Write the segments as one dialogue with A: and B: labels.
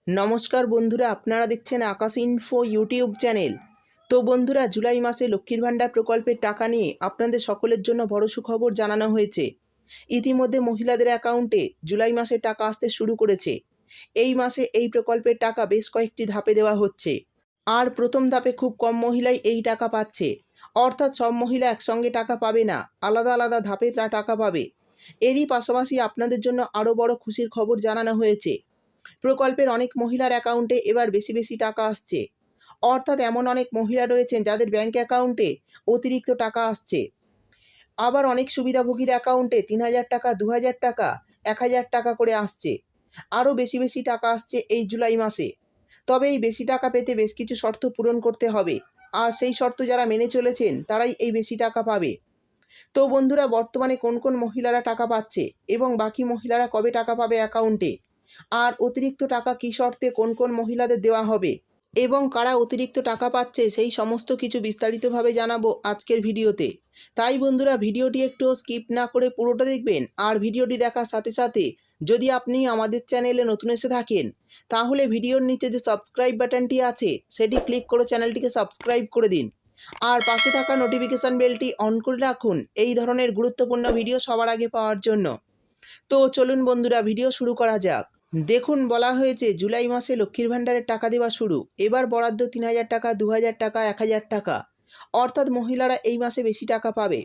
A: नमस्कार बंधुरा आपनारा देखছেন आकाश इनफो यूट्यूब चैनल। तो बंधुरा जुलाई मासे लक्ष्मीर भाण्डार प्रकल्पेर टाका निये आपनादेर सकलेर जोन्नो बड़ो सुखबर जानानो हयेছে। इतिमध्ये महिलादेर अ্যাকাউন্টে जुलाई मासे टाका आसते शुरू करेছে। এই মাসে এই প্রকল্পের টাকা বেশ কয়েকটি ধাপে দেওয়া হচ্ছে। আর প্রথম ধাপে খুব কম মহিলাই এই টাকা পাচ্ছে, অর্থাৎ সব মহিলা একসঙ্গে টাকা পাবে না, আলাদা আলাদা ধাপে তারা টাকা পাবে। এরই পাশাপাশি আপনাদের জন্য আরও বড় খুশির খবর জানানো হয়েছে। প্রকল্পের অনেক মহিলার অ্যাকাউন্টে এবার বেশি বেশি টাকা আসছে, অর্থাৎ এমন অনেক মহিলা রয়েছেন যাদের ব্যাংক অ্যাকাউন্টে অতিরিক্ত টাকা আসছে। আবার অনেক সুবিধাভোগীর অ্যাকাউন্টে ৩,০০০ টাকা, ২,০০০ টাকা, ১,০০০ টাকা করে আসছে। আরও বেশি বেশি টাকা আসছে এই জুলাই মাসে। তবে এই বেশি টাকা পেতে বেশ কিছু শর্ত পূরণ করতে হবে, আর সেই শর্ত যারা মেনে চলেছেন তারাই এই বেশি টাকা পাবে। তো বন্ধুরা, বর্তমানে কোন কোন মহিলারা টাকা পাচ্ছে এবং বাকি মহিলারা কবে টাকা পাবে অ্যাকাউন্টে, আর অতিরিক্ত টাকা কী শর্তে কোন কোন মহিলাদের দেওয়া হবে এবং কারা অতিরিক্ত টাকা পাচ্ছে সেই সমস্ত কিছু বিস্তারিতভাবে জানাবো আজকের ভিডিওতে। তাই বন্ধুরা, ভিডিওটি একটু স্কিপ না করে পুরোটা দেখবেন। আর ভিডিওটি দেখার সাথে সাথে যদি আপনি আমাদের চ্যানেলে নতুন এসে থাকেন তাহলে ভিডিওর নিচে যে সাবস্ক্রাইব বাটনটি আছে সেটি ক্লিক করে চ্যানেলটিকে সাবস্ক্রাইব করে দিন, আর পাশে থাকা নোটিফিকেশান বেলটি অন করে রাখুন এই ধরনের গুরুত্বপূর্ণ ভিডিও সবার আগে পাওয়ার জন্য। তো চলুন বন্ধুরা, ভিডিও শুরু করা যাক। দেখুন, বলা হয়েছে জুলাই মাসে লক্ষ্মীর ভাণ্ডারের টাকা দেওয়া শুরু। এবার বরাদ্দ ৩,০০০ টাকা, ২,০০০ টাকা, ১,০০০ টাকা, অর্থাৎ মহিলারা এই মাসে বেশি টাকা পাবে।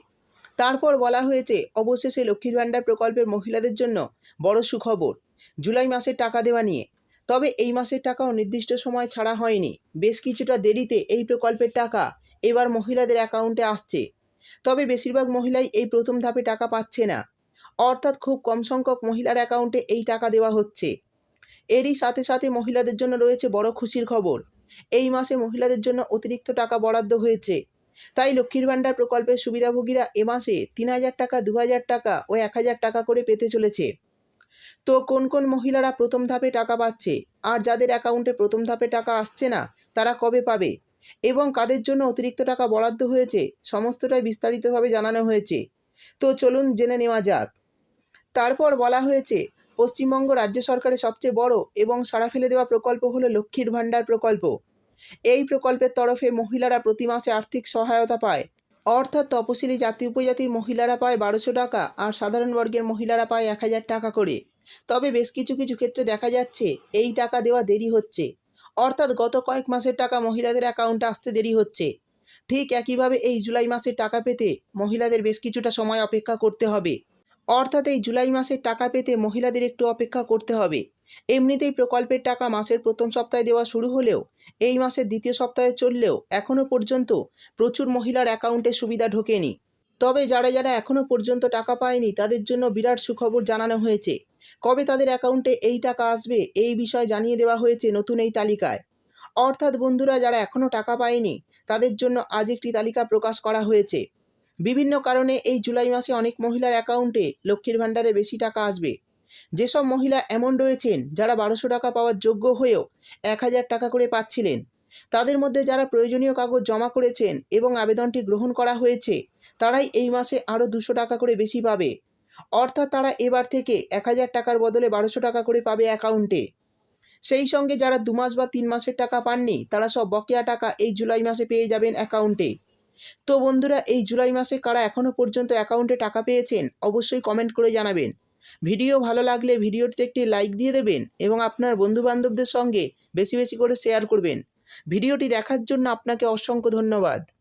A: তারপর বলা হয়েছে অবশেষে লক্ষ্মীর ভাণ্ডার প্রকল্পের মহিলাদের জন্য বড় সুখবর জুলাই মাসের টাকা দেওয়া নিয়ে। তবে এই মাসের টাকাও নির্দিষ্ট সময় ছাড়া হয়নি, বেশ কিছুটা দেরিতে এই প্রকল্পের টাকা এবার মহিলাদের অ্যাকাউন্টে আসছে। তবে বেশিরভাগ মহিলাই এই প্রথম ধাপে টাকা পাচ্ছে না, অর্থাৎ খুব কম সংখ্যক মহিলার অ্যাকাউন্টে এই টাকা দেওয়া হচ্ছে। এরই সাথে সাথে মহিলাদের জন্য রয়েছে বড় খুশির খবর। এই মাসে মহিলাদের জন্য অতিরিক্ত টাকা বরাদ্দ হয়েছে। তাই লক্ষ্মীর ভাণ্ডার প্রকল্পের সুবিধাভোগীরা এ মাসে ৩,০০০ টাকা, ২,০০০ টাকা ও ১,০০০ টাকা করে পেতে চলেছে। তো কোন কোন মহিলারা প্রথম ধাপে টাকা পাচ্ছে, আর যাদের অ্যাকাউন্টে প্রথম ধাপে টাকা আসছে না তারা কবে পাবে এবং কাদের জন্য অতিরিক্ত টাকা বরাদ্দ হয়েছে, সমস্তটাই বিস্তারিতভাবে জানানো হয়েছে। তো চলুন জেনে নেওয়া যাক। তারপর বলা হয়েছে পশ্চিমবঙ্গ রাজ্য সরকারের সবচেয়ে বড় এবং সাড়া ফেলে দেওয়া প্রকল্প হলো লক্ষ্মীর ভাণ্ডার প্রকল্প। এই প্রকল্পের তরফে মহিলারা প্রতি মাসে আর্থিক সহায়তা পায়, অর্থাৎ তপশিলি জাতি উপজাতির মহিলারা পায় ১,২০০ টাকা আর সাধারণ বর্গের মহিলারা পায় ১,০০০ টাকা করে। তবে বেশ কিছু কিছু ক্ষেত্রে দেখা যাচ্ছে এই টাকা দেওয়া দেরি হচ্ছে, অর্থাৎ গত কয়েক মাসের টাকা মহিলাদের অ্যাকাউন্টে আসতে দেরি হচ্ছে। ঠিক একইভাবে এই জুলাই মাসের টাকা পেতে মহিলাদের বেশ কিছুটা সময় অপেক্ষা করতে হবে, অর্থাৎ এই জুলাই মাসের টাকা পেতে মহিলাদের একটু অপেক্ষা করতে হবে। এমনিতেই প্রকল্পের টাকা মাসের প্রথম সপ্তাহে দেওয়া শুরু হলেও এই মাসের দ্বিতীয় সপ্তাহে চললেও এখনও পর্যন্ত প্রচুর মহিলার অ্যাকাউন্টে সুবিধা ঢোকেনি। তবে যারা যারা এখনও পর্যন্ত টাকা পায়নি তাদের জন্য বিরাট সুখবর জানানো হয়েছে। কবে তাদের অ্যাকাউন্টে এই টাকা আসবে এই বিষয়ে জানিয়ে দেওয়া হয়েছে নতুন এই তালিকায়। অর্থাৎ বন্ধুরা, যারা এখনও টাকা পায়নি তাদের জন্য আজ একটি তালিকা প্রকাশ করা হয়েছে। বিভিন্ন কারণে এই জুলাই মাসে অনেক মহিলার অ্যাকাউন্টে লক্ষ্মীর ভাণ্ডারে বেশি টাকা আসবে। যেসব মহিলা এমন রয়েছেন যারা ১,২০০ টাকা পাওয়ার যোগ্য হয়েও ১,০০০ টাকা করে পাচ্ছিলেন, তাদের মধ্যে যারা প্রয়োজনীয় কাগজ জমা করেছেন এবং আবেদনটি গ্রহণ করা হয়েছে তারাই এই মাসে আরও ২০০ টাকা করে বেশি পাবে। অর্থাৎ তারা এবার থেকে ১,০০০ টাকার বদলে ১,২০০ টাকা করে পাবে অ্যাকাউন্টে। সেই সঙ্গে যারা ২ মাস বা ৩ মাসের টাকা পাননি তারা সব বকেয়া টাকা এই জুলাই মাসে পেয়ে যাবেন অ্যাকাউন্টে। তো বন্ধুরা, এই জুলাই মাসে কারা এখনও পর্যন্ত অ্যাকাউন্টে টাকা পেয়েছেন অবশ্যই কমেন্ট করে জানাবেন। ভিডিও ভালো লাগলে ভিডিওটিতে একটি লাইক দিয়ে দেবেন এবং আপনার বন্ধুবান্ধবদের সঙ্গে বেশি বেশি করে শেয়ার করবেন। ভিডিওটি দেখার জন্য আপনাকে অসংখ্য ধন্যবাদ।